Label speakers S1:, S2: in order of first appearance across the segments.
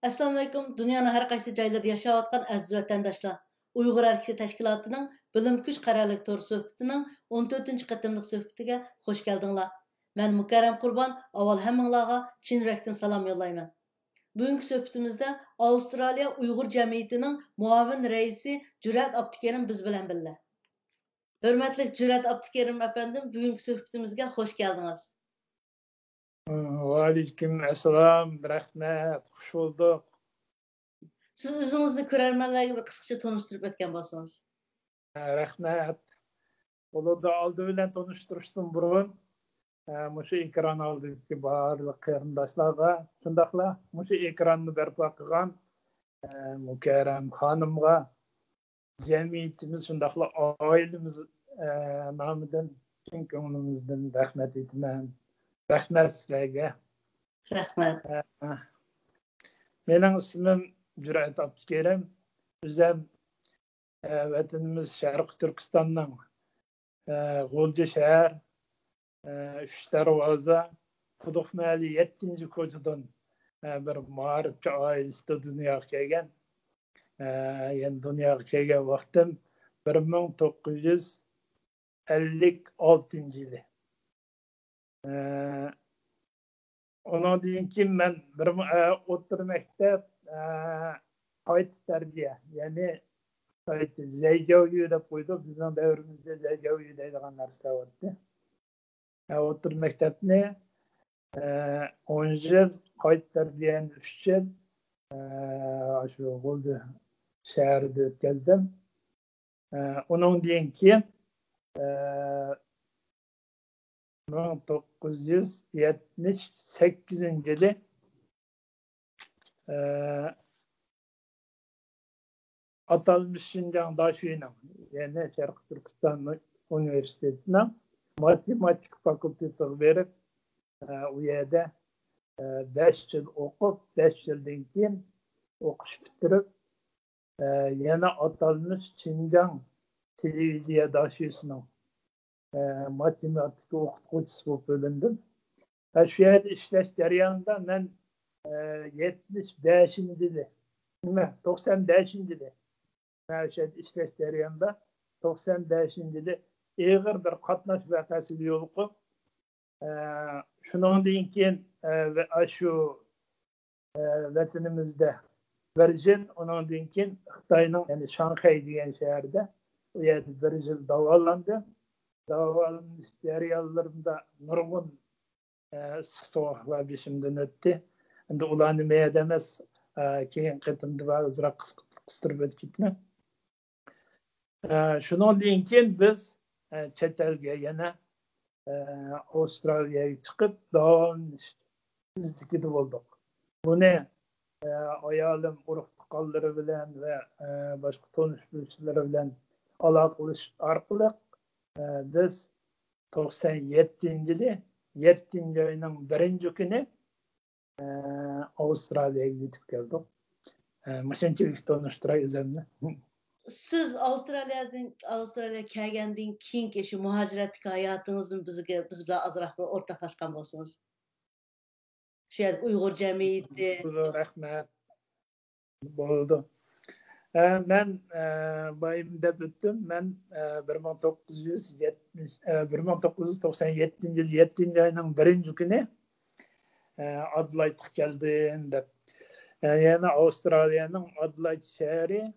S1: Assalamu alaykum. Dünyanın hər qaysı joylarida yaşayotgan aziz vatandaşlar. Uyğur Hareketi Təşkilatı'nın Bilim Güç Qararlıq Toru söhbətinin 14-cü qatımlıq söhbətiga xoş gəldinglar. Mən Mükarram Qurban, avval həmminglarga chin yürekdən salam yollayman. Bugünkü söhbətimizdə Avustraliya Uyğur Cəmiyyətinin muavin reisi Cürət Abdukerim biz bilan birlə. Hörmətli Cürət Abdukerim əfəndim, bugünkü söhbətimizə xoş gəldiniz.
S2: Aleyküm selam, rahmet, hoş bulduk.
S1: Siz özünüzü görərmənlərə bir qısqaça tanıştırıb ötən bolsanız.
S2: Rahmet. Onu da aldı bilen tanıştırıştım burun. Muşu ekran aldı ki barlıq qarindaşlarga, şundaqla muşu ekranını bərpa qılğan Mükerrem xanımğa, cəmiyyətimiz şundaqla ailemiz namıdan cin köngülümüzdən rəhmət etmən. Rahmet sizlerge.
S1: Rahmet.
S2: Benim ismim Cürət Abdukerim. Bizim vatanımız Şərq Türkistan'dan G'o'lja şəhər, Üç Darvoza, Quduq Məhəlli 7-ci kocadan bir mağribçi ailesinde dünyaya kelgan. Yani dünyaya kelgan vaqtim 1956 yılı. Onun için ben bir otur mektep kayıt terbiye yani kayıt zeygaviyi de koyduk. Bizim devrimizde zeygaviyi deydiğen narsa vardı. Otur mektepni 10 yıl kayıt terbiyenin 3 yıl şu oldu şehirde ötkazdım. Onun için 1978 yılı Atalmış Şincan Daşı'nın yani Şərq Türkistan Üniversitesi'ne matematik fakültesi verip o yerde 5 yıl okup 5 yıldan keyin okuş bitirip yana Atalmış Şincan Televizya Daşı'sının matematik okutkucusu bu bölündüm. Şu yerde işleş jarayonida ben 75 yılı, 95 yılı işleş jarayonida 95 yılı ağır bir qatnaş vakası yoluqib, shundan keyin şu vatanimizda bir yıl, ondan keyin Xitoyning yani Shanxay degan shaharda o yerda bir yıl davolandim. Davalın jarayonlarında nurgun soğuklar beşimden öttü. Endi ularni nima demas, keyin qitimda azroq qistirib o'tib shundan keyin biz chet elga yana Avustraliyaga chiqib davom izlikida bo'ldik. Buni ayolim urug' tuqqanlari bilan va boshqa tanish bilishlar bilan aloqa qilish orqali biz 97 yılı 7. ayının 1. günü Avustralya'ya gidip geldik. Maşınçılık tanıştıray üzerine.
S1: Siz Avustralya'ya kelgenden keyin şu muhaciratdagi hayatınızın biz bilan azroq o'rtoqlashgan bo'lsangiz. Şu yer Uyg'ur jamiyati.
S2: Rahmat. Bo'ldi. Ben bayımda bittim. Ben 1997 yıl 7. ayının 1. günü Adelaide'ga geldim de. Yani Avustralya'nın Adelaide şehri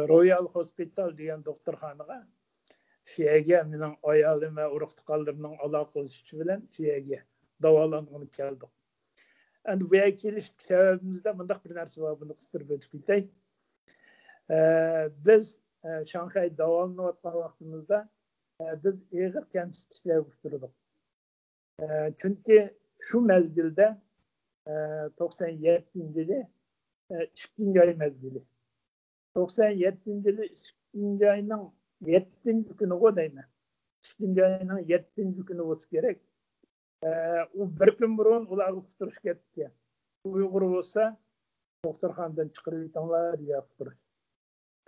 S2: Royal Hospital degan doktorxonaga şeyge mening ayolim va urug' tuqqanlarimning aloqasi bilan şeyge davolangani keldik. Endi bu yerga kelishlik sebebimizde bundaq bir narsa var, bunu qistirib o'tib ketay. Biz Shanxay davolanayotgan vaqtimizda biz ağır kamsit ishlar uyushtirdik. Chunki shu mezgilda 97 yılı 2. ay mezgili. 97 yılı 2. ayının 7. günü o deyman. 2. ayının 7. günü olsa gerek. O bir gün burun ular uqtırış ketdi. Uyghur olsa doktorxonadan chiqarib yetanglar deya uqtırış.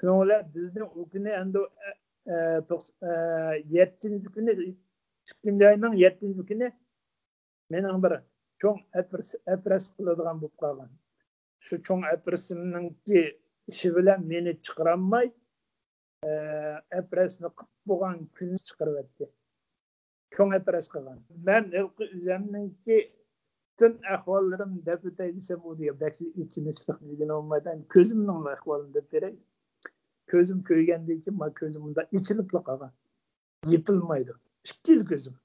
S2: Şunlar bizning o günü endi 7. günü, 2. ayının 7. günü mening bir çoğ epres kıladigan bo'lib qolgan. Shu cho'ng epresimninki ishi bilan meni chiqarolmay, epresni qilib bo'lgan kunni chiqarib etdi. Cho'ng epres qilgan. Men o'zimninki bütün ahvallarim deb desem o diye belki içinişlik bilgin olmadan közümün ahvalını deb berey. Közüm köygenden ki ma közümde içilip kalgan. Yıpılmaydı. 2 yıl gözüm.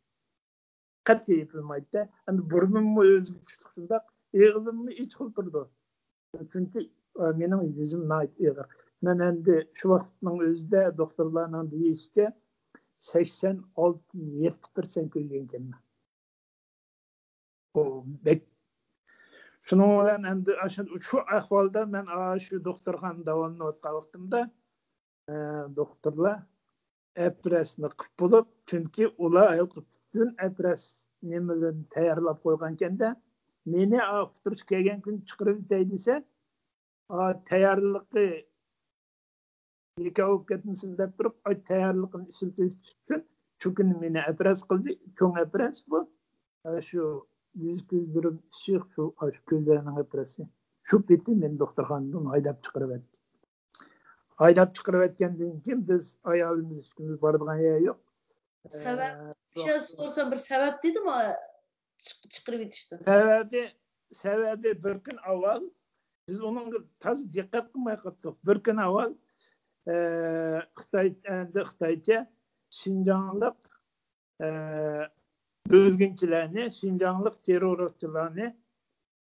S2: Katya yıpılmaydı da. Hani burnum özgü çıktığında ağzımı iç kıltırdı. Çünkü benim yüzüm nait ağır. Ben endi şu vakitnin özde doktorlarla deyişti 86-70% köygen kendime. O şunun bilen endi şu ahvalda men şu doktorxanada davalanyp atkan vaqtimda doktorlar epresni qilib bo'lib, chunki ular bütün epres nemeden tayyorlab qo'ygan ekanda, meni avtirish kelgan kun chiqarib ketay desa, tayyorligi bo'lib ketsin deb turib, tayyorligini ishiltish uchun shu kuni meni epres qildi. Cho'ng epres bu. Şu yüz gözlerim ışık şu gözlerinin epresi. Şu bitti men doktorxonadan haydap chiqarib etdi. Haydap chiqarib etgandan keyin biz ayolimiz ishimiz boradigan yer yo'q.
S1: Sebep bir şey sorsam bir sebep dedi mi çıkırıp yetiştin?
S2: Sebebi bir gün avval biz onun taz dikkat kılmay qattık. Bir gün avval Xitayca Şinjanlık bölgünçilerini, Şinjanlık teröristlerini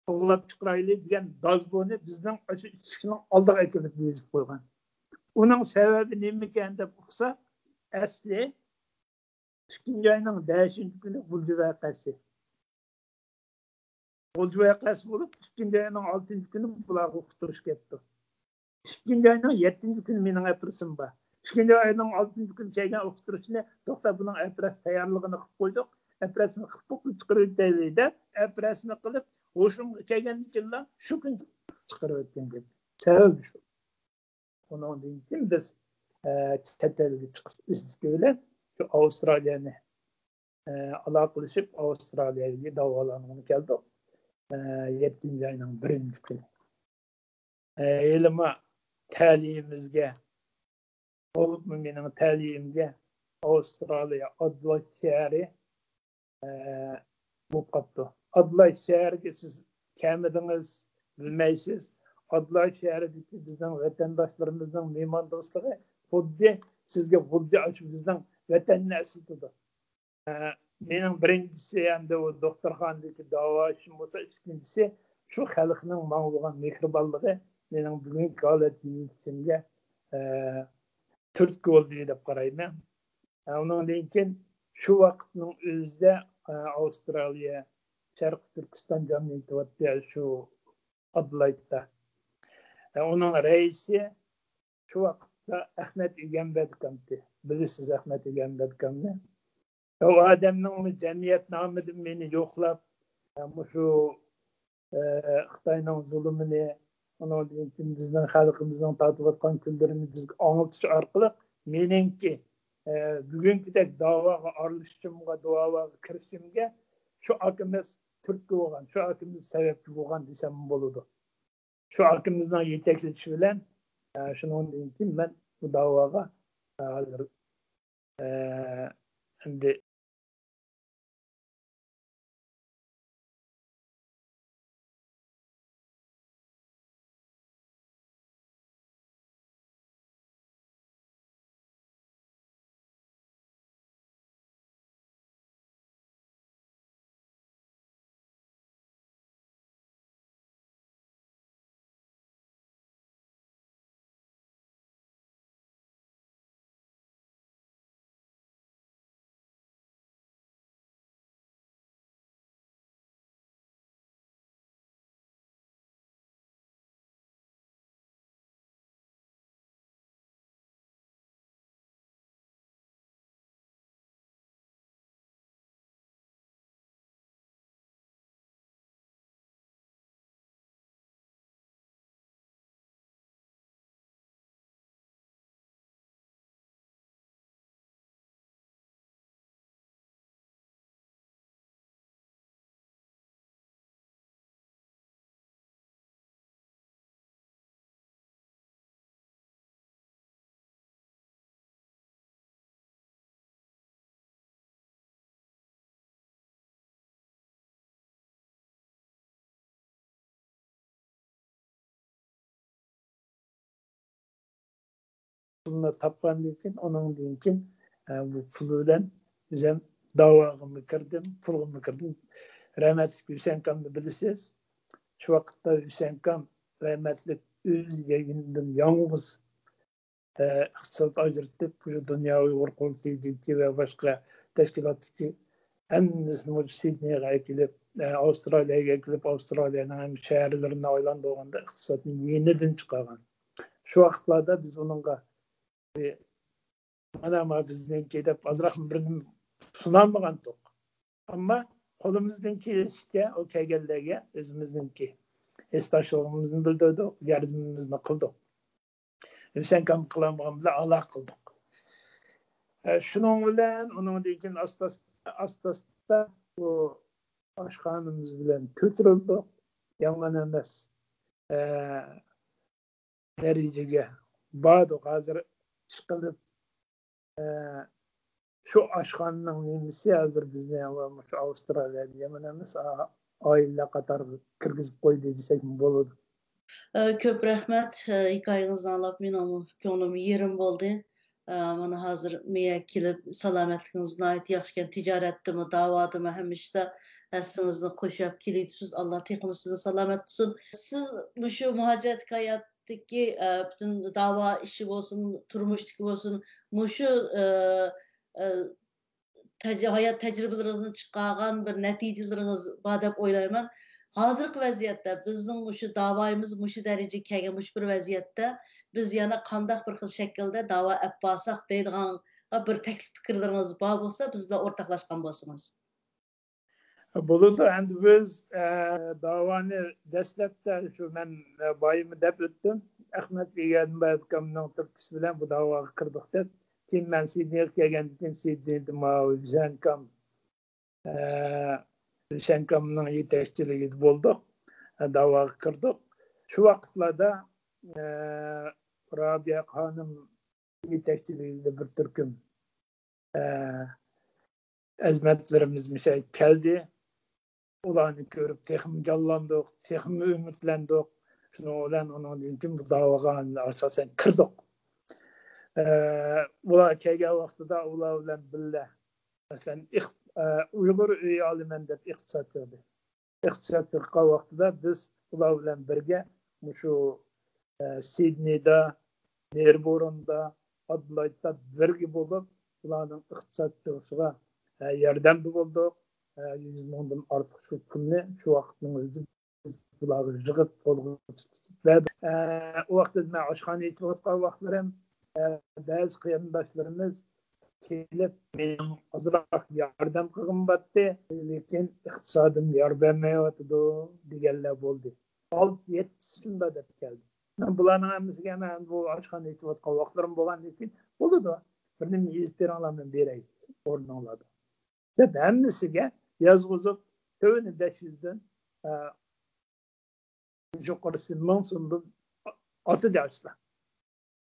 S2: qo'llab chiqaraylik degan dazboni bizning o'sha ishning oldiga kelib yozib qo'ygan. Uning sababi nima ekan deb uqsa, asli 2. ayning 5. kuni G'ulji voqeasi. G'ulji voqeasi bo'lib, 2. ayning 6. kuni bular o'qitirish ketdi. 2. ayning 7. kuni mening apresim bor. 2. ayning 6. kuni kelgan o'qitirishni to'xtab buning apres tayyorligini qilib qo'ydik. Epresini qilib chiqarib deydi. Epresini qilib hoşum kelgandan keyin shu kun chiqarib o'tgan gap. Sababi shu. Onun için biz chet elga chiqish istiqi bilan shu Avstraliyani aloqa qilishib Avstraliyaga davolanib keldik. 7. ayning 1. kuni. Ilmi ta'limimizga bo'lib mening ta'limimga Avstraliya Adelaide shahri bo'lib qoldi. Adelaide shahriga siz kamidingiz bilmaysiz. Adelaide shahridagi bizning vatandoshlarımızın mehmon do'stligi xuddi sizga xuddi ochib bizning vatanni eslatadi. Mening birinchisi endi o doktorxonadagi davo ishim bo'lsa, ikkinchisi shu xalqning menga bo'lgan mehribonligi mening bugungi holatimga turtki bo'ldi deb qarayman. Undan keyin shu vaqtning o'zida Avstraliya Sharq Turkiston jamiyati shu Adelaide'da. Onun reisi şu vaqtda Ahmet Egenberkam'dı. Bilirsiz Ahmet Egenberkam'ı. O adamның cemiyet namıdan beni yoklab, şu Xitayning zulmini, onun için bizning xalqimizning tatib atgan kunlarini bizga anglatish orqali meningki bugünkidek davaga aralashishimga, davaga kirishimga şu akimiz turtki bo'lgan, şu akimiz sababchi bo'lgan desam bo'ladi. Şu akimizden yetekleşi bilen şunun için ben bu davaga hazır şimdi pulunu tapqandan keyin onundan keyin bu pul bilan biz ham da'voga kirdim, pulga kirdim. Rahmetli Hüseyin Kam'ı bilisiz. Şu vaqtda Hüseyin Kam rahmetli öz yayınından yalnız iqtisod ajratib, bu Dünya Uyghur Kollektiviki ve başka teşkilatçı hammasini Sidneyga kelib, Avustraliyaga kelib, Avstraliyaning ham shaharlarini aylanib olganda iqtisodning yenidan chiqargan. Şu vaqtlarda biz onunla mana bizniki deb azroq birini sunolmagandik. Ama qo'limizdan kelishicha o kelganlarga o'zimizniki esdashligimizni bildirdik, yordamimizni qildik. Hüseyin Kam qilamagan bilan aloqa qildik. Shuning bilan undan keyin asta bu oshxonamiz bilan ko'tarildik. Yomon emas darajaga bordik. Hozir ish qilib şu aşkanın nemisi hazır bizde şu Avustralya'da yomon emas oila qatori kirgizib qo'ydi desak bo'ladi.
S1: Köp rahmet. Hikayenizni anlap men ko'nglim yerim bo'ldi. Mana hozir menga kelib salomatligingiz bilan ait yaxshi tijoratdimi, davodimi hammishda aslinizni qo'shib kelibsiz. Alloh texmi sizni salomat qilsin. Siz shu muhojirat hayotdagi bütün davo ishi bo'lsin, turmushdagi bo'lsin, shu hayat tecrübelerinizden çıkan bir neticeleriniz var deb o'ylayman. Hozirgi vaziyatda bizning shu davoyimiz shu darajaga kelgan bir vaziyatda biz yana qanday bir xil shaklda davo olib borsak deydigan bir taklif fikrlariniz bor bo'lsa biz bilan o'rtoqlashgan bo'lsangiz.
S2: Bo'ladi. Endi biz davoni dastlabda shu men boyimi deb o'tdim. Ahmad Egamberov akamning turkisi bilan bu davoga kirdik deb. Keyin men Sidneyga kelgandan keyin Sidneyda Hüseyin Kam'ning yetakchiligida bo'ldik. Davoga kirdik. Shu vaqtlarda Rabia Xonim yetakchiligida bir turkum azmatlarimiz keldi. Ularni ko'rib texmi jonlandik, texmi umidlandik. Shuning bilan undan keyin bu davoga asosan kirdik. Ular kelgan vaqtida ular bilan birga masalan Uyg'ur uyi olaman deb iqtisod qildi. Iqtisod qilgan vaqtida biz ular bilan birga shu Sidneyda, Melburnda, Adelaidda birga bo'lib ularning iqtisod qilishga yordamchi bo'ldik. 100 mingdan ortiq shu pulni shu vaqtning o'zida ularga yig'ib verdik. O vaqtda men oshxona ichayotgan vaqtlarim bazı qarindoshlarimiz kelib mening ozroq yordam qilgim batdi, lekin iqtisodim yor bermayotdi deganlar bo'ldi. 6-7 shunda deb keldi. Men bularning hammasiga men bu oshxona ichayotgan vaqtlarim bo'lgandan keyin bo'ladi. Bir nima yezib beringlarni beray o'rninglarda. Deb hammasiga yozg'izib 500dan yuqorisi 1000 so'mdan otib açtılar.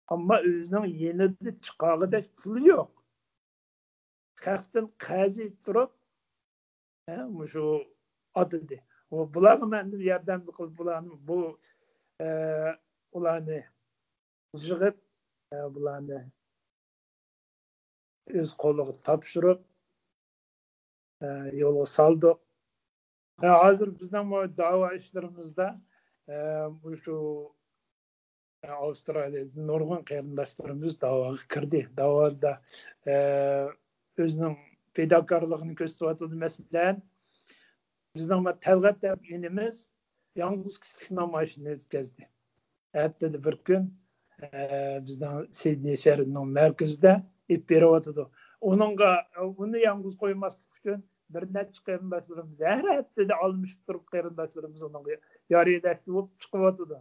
S2: Ama özünün yenide çıkarıda pulu yok. Kalktan qazi durup şu atıdı. O bularga men yardım qilib bularni bu ularni yig'ib bularni öz qo'liga topshirib yo'lga soldik. Hozir bizning bu da'vo ishlarimizda şu Avustralya'da nurg'un qarindoshlarimiz da'voga kirdi. Da'voda o'zining fedakorligini ko'rsatyapti. Masalan, bizning Talg'at deb inimiz yolg'iz kishilik namoyishini o'tkazdi. Haftada bir kun bizning Sidney shahrining markazida ip beryapti. Uni yolg'iz qo'ymaslik uchun bir necha qarindoshlarimiz har haftada almishib turib qarindoshlarimiz unga yordamchi bo'lib chiqyapti.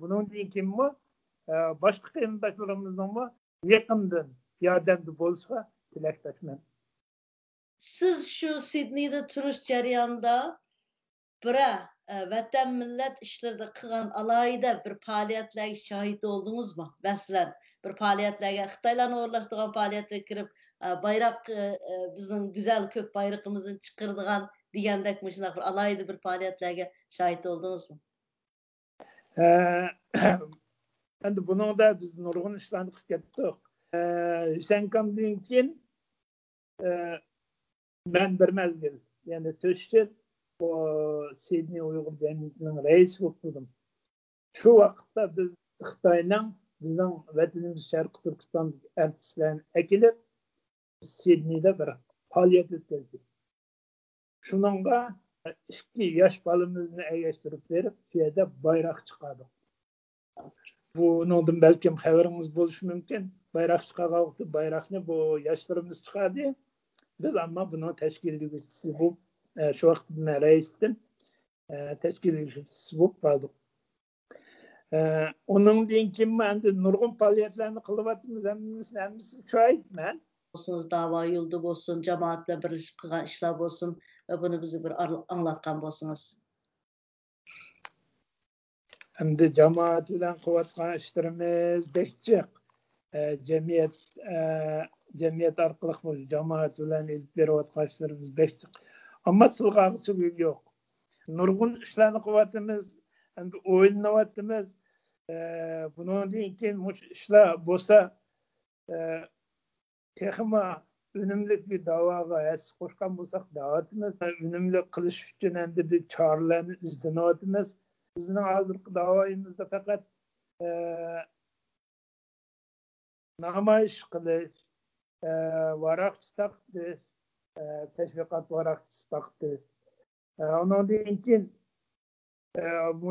S2: Bunun keyin boshqa qarindoshlarimizni yaqindan yordamchi bo'lsa tilakdoshman.
S1: Siz şu Sidney'de turish jarayonida bir vatan millat ishlarida qilgan alohida bir faoliyatlarga shohid oldingizmi? Masalan, bir faoliyatlarga Xitoylarni o'rlashtirgan faoliyatlarga kirib, bayroq bizning go'zal ko'k bayrog'imizni chiqardigan degandek shunday bir alohida bir faoliyatlarga shohid oldingizmi?
S2: Endi bunun da biz nurgun işlerini kılıp kettik. Hüseyin keyin ben bir mezgil, yani 3 yıl o Sidney Uyghur Cemiyeti'nin reisi bo'ldim. Şu vaqtda biz Xitoyning bizning vatanimiz Sharq Turkiston artistlarini akilib Sidneyda bir faoliyat o'tkazdik. Shuningga 2 yosh bolamizni ergashtirib berib, shu yerda bayroq chiqardik. Bundan belki haberiniz bo'lishi mumkin. Bayroq chiqargan vaqtda bayroqni bu yoshlarimiz chiqardi. Biz ama bunu teşkilçisi bu şu vaqtda reisdim. Teşkilçisi bu kaldık. Onun deyin ki endi nurgun faaliyetlerini kılıvatımız hemmisi çoğaydı ben.
S1: Olsunuz, dava yoldu olsun, cemaatle birleşip kılgan işler olsun ve bunu bize bir anlatkan olsunuz.
S2: Endi cemaat bilen kıvatkan işlerimiz bekçik. Cemiyet arkalık bu cemaat bilen ilk beriyotgan işlerimiz bekçik. Ama sılgağısı yok. Nurgun işlerini kıvatımız, endi oynavatımız. Bunun deyin ki işler bolsa texma önümlük bir davaga es koşkan bolsak davatımız önümlük kılış üçün endi bir çağrılarını izlenevatımız. Bizning hozirgi davomimizda faqat namoyish qilish, varaq chiqarish, tashviqot varaqchisi taqdish. Ondan keyin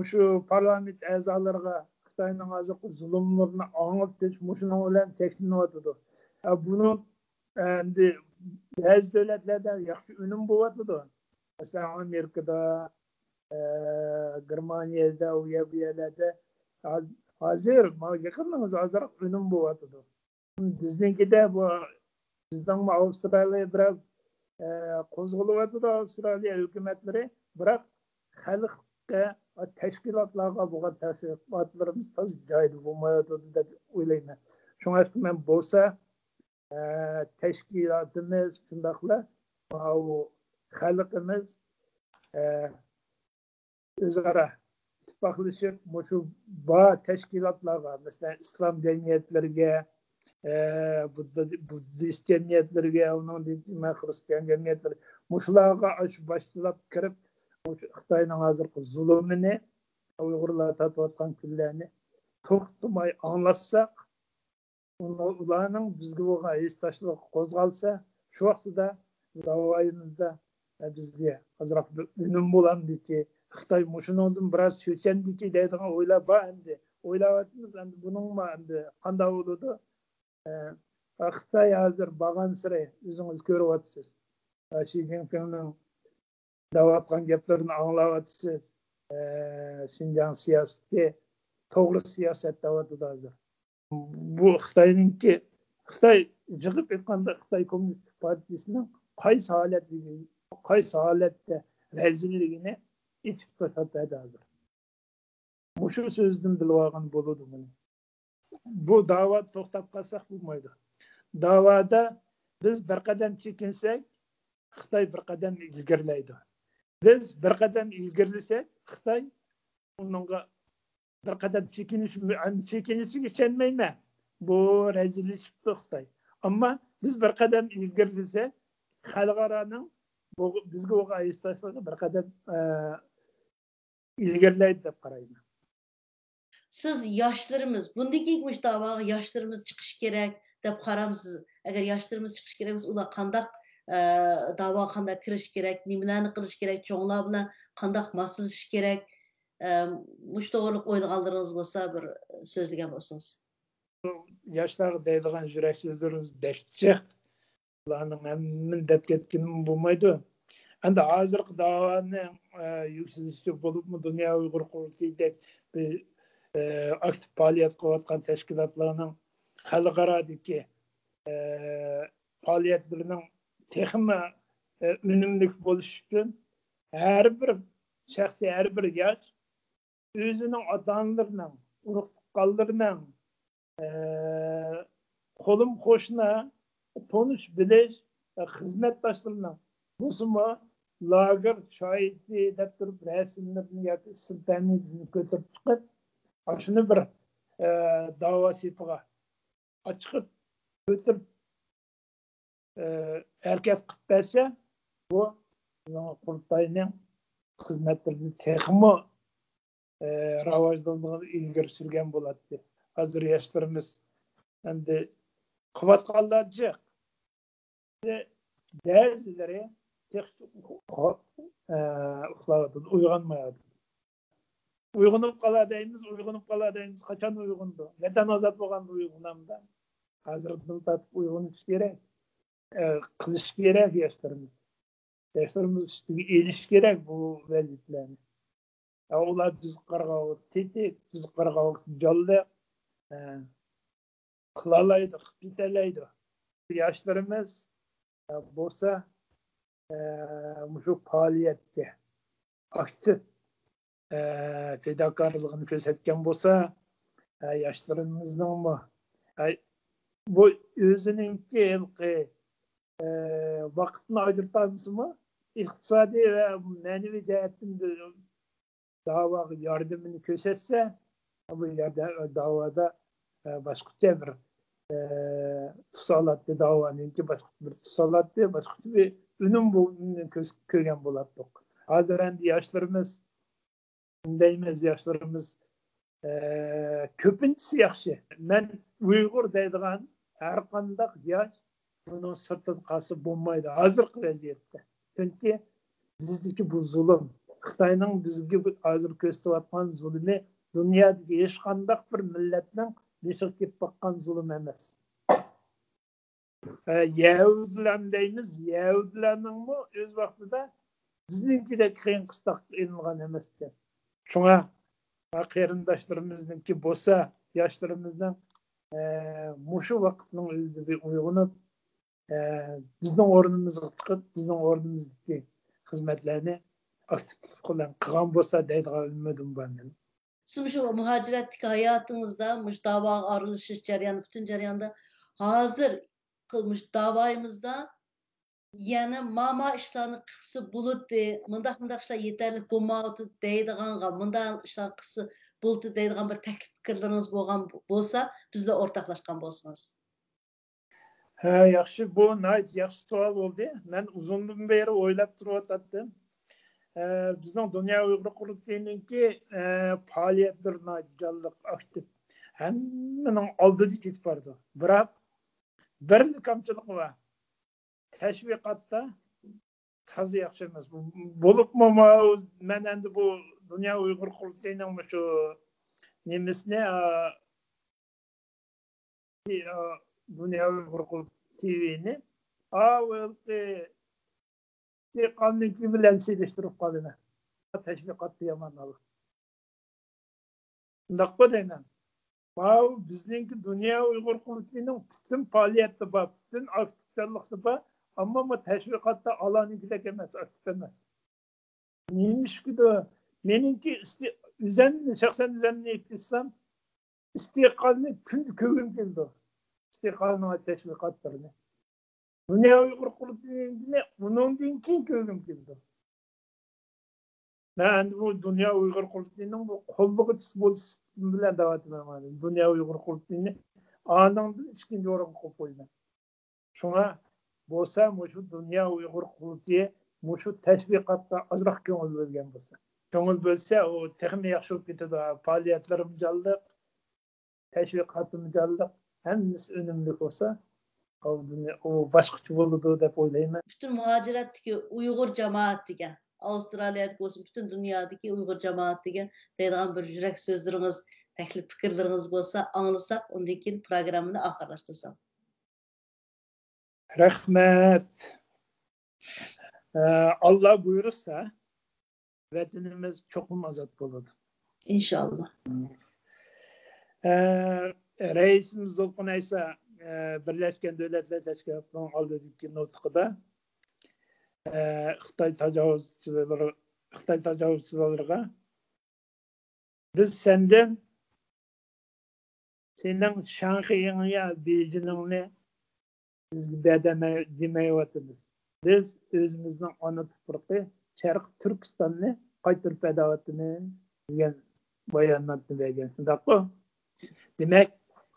S2: shu parlament a'zolariga Xitoyning hozirgi zulmlarini anglatish, shuning bilan cheklanyotdi. Buni endi ba'zi davlatlarda yaxshi unum bo'lyotdi. Masalan, Amerikada, Germaniyada, u yerlarda hozir yaqinimiz ozroq unum bo'lyotdi. Biznikida bu bizning Avstraliya biraz qo'zg'alyotdi, Avstraliya hukumatlari, biroq xalqqa tashkilotlarga bo'lgan ta'sirotlarimiz toz joyida bo'lmayotdi deb o'ylayman. Shunga men bo'lsa tashkilotimiz shundoqla xalqimiz o'zaro ittifoqlashib shu bor tashkilotlarga, masalan islom jamiyatlariga, buddist jamiyatlariga, xristian jamiyatlariga shularga boshlab kirib Xitoyning hozirgi zulmini, Uyg'urlar tatayotgan kunlarni to'xtamay anglatsak, ularning bizga bo'lgan esdashlik qo'zg'alsa, shu vaqtda davoyimizda bizga ozroq unum bo'ladiki, Xitoy shundan biroz cho'chandiki deydigan o'ylab bor endi. O'ylayapmiz endi buning endi qanday bo'ladi? Xitoy hozir borgan sari o'zingiz ko'ryapsiz. Xi Jinpingning davatgan gaplarini anglayapsiz. Xinjiang siyosati to'g'ri siyosat davatdi hozir. Bu Xitoyninki, Xitoy yig'ib aytganda Xitoy Kommunistik partiyasining qaysi holatda rezilligini içip tasarladı hazır. Şu sözden bilib olgan bo'ladi buni. Bu dava to'xtab qolsak bo'lmaydi. Davada biz bir qadam chekinsek, Xitoy bir qadam ilgarilaydi. Biz bir qadam ilgarilasak, Xitoy uningga bir qadam chekinishiga ishonmayman. Bu rezillikdir Xitoy. Ammo biz bir qadam ilgarilasak, xalqaraning bizga bo'lgan istashligi bir qadam ilgarilaydi deb qarayman.
S1: Siz yoshlarimiz bundaki davaga yoshlarimiz chiqish kerak deb qaramsiz. Agar yoshlarimiz chiqish kerak bo'lsa, ular qanday davo qanday kirish kerak, nimalarni qilish kerak, cho'nglar bilan qanday maslashish kerak, mush to'g'riliq o'ylaganlaringiz bo'lsa bir so'zlagan bo'lsangiz.
S2: Yoshlar deydigan yurak so'zlarimiz behchiq. Ularning hammasini deb ketganim bo'lmaydi. Endi hozirgi davoni yuksalishi bo'libmi, Dunyo Uyg'ur qurultayidek bir aktiv faoliyat qilayotgan tashkilotlarning xalqarodagi faoliyatlarining texmi unumli bo'lishi uchun har bir shaxs, har bir yosh o'zining ota-onalarining, urug' tuqqanlarining, qo'lim qo'shni, tonish bilish xizmatdoshlarining bo'lsa lager shoidi deb turib rasmlarni yoki siltanini ko'tarib chiqib, shuni bir dava sipıga açıp götürüp erkek kılıp berse bu Qurultayning xizmatlarini texmi rivojlanishini ilgari surgan bo'ladi. Hozir yoshlarimiz endi qilayotganlar jiq. Ba'zilari uxlayotdi, uyg'onmayapti. Uyg'onib qoladaymiz, qachon uyg'ondi? Neden ozod bo'lganda uyg'onamda? Hozir dil tatib uyg'onish kerak. Qilish kerak yoshlarimiz. Yoshlarimiz ustiga elish kerak bu vazifalarni. Ular biz qarg'ov tetik, biz qarg'ov jonli qilalaydi, bitalaydi. Yoshlarimiz bo'lsa shu faoliyatga aktiv fedakorligini ko'rsatgan bo'lsa, yoshlarimizni bu o'zininki vaqtni ajratamiz-mi? İqtisadi ve manevi cihetten dava yardımını kösetse, bu davada başka bir tusalatlı davanınki başka bir tusalatlı, başka bir ünüm bulunduğunu köygen bulattık. Hazır endi yaşlarımız, deyimiz yaşlarımız köpüncüsü yaxşı. Ben Uygur deydiğen her kandak yaş bunun sırtın kası bulmaydı. Hazırkı vaziyette. Çünkü bizdeki bu zulüm, Xitayning bizga hozir ko'rsatayotgan zulmi dunyodagi hech qanday bir millatning beshig'i kelib boqqan zulm emas. Yahudilar deymiz, Yahudilarning o'z vaqtida bizninkidek qiyin qistoq ilingan emas ekan. Shunga qarindoshlarimizniki bo'lsa, yoshlarimizning mushu vaqtning o'zida bir uyg'onib, bizning o'rnimizga chiqib, bizning o'rnimizdagi xizmatlarni aktif qilgan bo'lsa deydigan ümidim var benim.
S1: Siz şu muhaciretteki hayatınızda, dava aralışış jaryanı, bütün jaryanda hazır kılmış davayımızda yani mama işlerini kısı bulutu, mındak işler yeterli bulmadı deydiğen, mındak işler kısı bulutu deydiğen bir teklif fikirleriniz bolsa, bizle ortaklaşkan bolsunuz.
S2: Yaxşı, bu yaxşı sual oldu. Ben uzundan beri oylap durup bizning Dünya Uyghur Qurultayınınki faaliyetlerine canlıq, aktif. Hammaning oldida ketib bordi. Biroq bir kamchilik var. Teşviqatda tazi yaxshi emas. Bo'libmi, men endi bu Dünya Uyghur Qurultayının shu nemisini Dünya Uyghur Qurultayını Kanunki bilen siliştirip kalına. Teşviqatı yaman alır. Ndakpa deymen. Bizninki Dünya Uyghur Qurultayının bütün faaliyeti var, bütün aktiflerlikte var. Ama bu teşviqatta alanınkidek emez, aktif emez. Neymiş ki de, meninki şahsen üzerine etkisem, istiqalini köyüm geldi. İstiqalini teşviqatlarını. Dünya Uyghur Qurultayı'nda bunun dinkin köyüm geldi. Ben bu Dünya Uyghur Qurultayı'nın bu kolluğu bolsa bilen davet etmem. Dünya Uyghur Qurultayı'nı anında ikinci oraya koyma. Şuna bolsa şu Dünya Uyghur Qurultayı şu teşviqatda azroq ko'ngil bo'lgan bo'lsa. Ko'ngil bo'lsa o texnik yaxshi bo'lib ketadi. Faaliyetlerim jalliq, teşviqatim jalliq, hammasi unumli bo'lsa o başqacha bo'ladi deb o'ylayman.
S1: Bütün muhaciretteki Uygur cemaatiga, Avustralya'daki olsun bütün dünyadaki Uygur cemaatiga deydigan bir yürek sözleriniz, teklif fikirleriniz bolsa anlasak, ondan keyin programını ahırlaştırsam.
S2: Rahmet. Allah buyurursa vatanimiz çokum azat bo'ladi.
S1: İnşallah.
S2: Reisimiz Zulqin Aysa Birleşken Devletler Teşkilatı'nın aldığındaki nutqida Xitay tecavüzçülerine biz senden senin Şanghay'ını Beijing'ini biz demeyivatımız. Biz özümüzün ana tuprağı Şarkı Türkistan'ı qaytırıp edavatını degan bayonotni bergan. Shundaqmi? Demek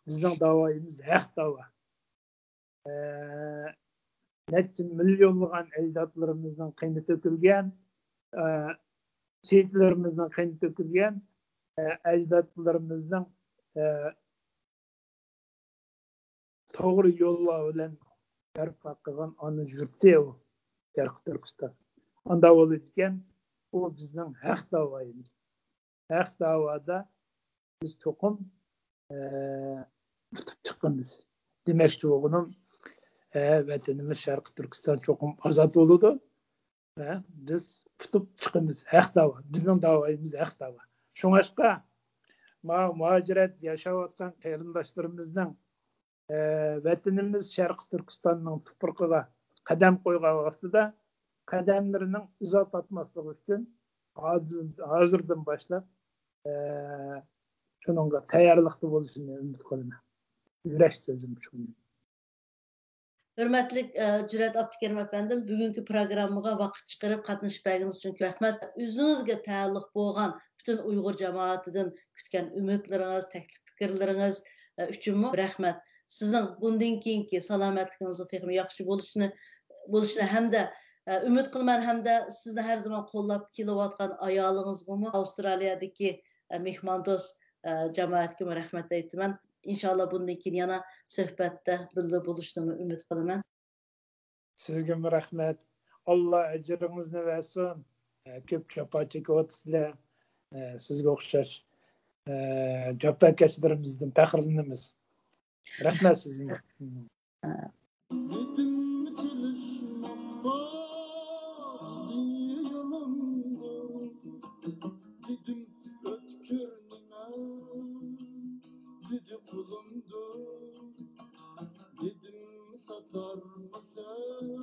S2: bizning davoyimiz haq davo. Neçe milyonlagan ecdatlarımızdan kıymet dökülgen, şehitlerimizden kıymet dökülgen, ecdatlarımızdan doğru yolla bilen berpa kılgan anı jürtse o Şarkı Türkistan. Anda olurken o bizden hak davayımız. Hak davada biz çokum tutup çıkınız. Demek çoğunun vatanımız Şarkı Türkistan çokum azat oldu. Biz tutup çıkınız. Hak dava. Bizden davayımız hak dava. Şunaşka muhaciret yaşayotgan qarindoshlarımızdan vatanımız Şarkı Türkistan'ın tuprağına kadem koygan vaqtida kademlerinin uzat atmaslığı için hazırdan başlap şununla tayarlıqda bo'lishini umid qilaman. Yürek sözüm üçün.
S1: Hürmetlik Cüret Abdikerim efendim, bugünkü programıma vakit çıkarıp katılış belginiz için rahmet. Özünüzge taalluq bolgan bütün Uygur cemaatinden kütken ümitleriniz, teklif fikirleriniz üçün rahmet. Sizin bundan keyinki salametliğinizin texmi yaxşı bo'lishini hamda ümit qilman hamda sizni har zaman qo'llab kelayotgan ayolingizga Avstraliyadagi mehmondo'st jamoatga rahmat aytaman. İnşallah bundan keyin yana suhbatda birga bo'lishni umid qilaman.
S2: Sizga rahmat. Allah ajringizni versin. Ko'p jafo chekyapsizlar. Sizga o'xshash jafokashlarimizdan faxrlanamiz. Rahmat sizga. Dedi kulumdur, dedim satar mısın?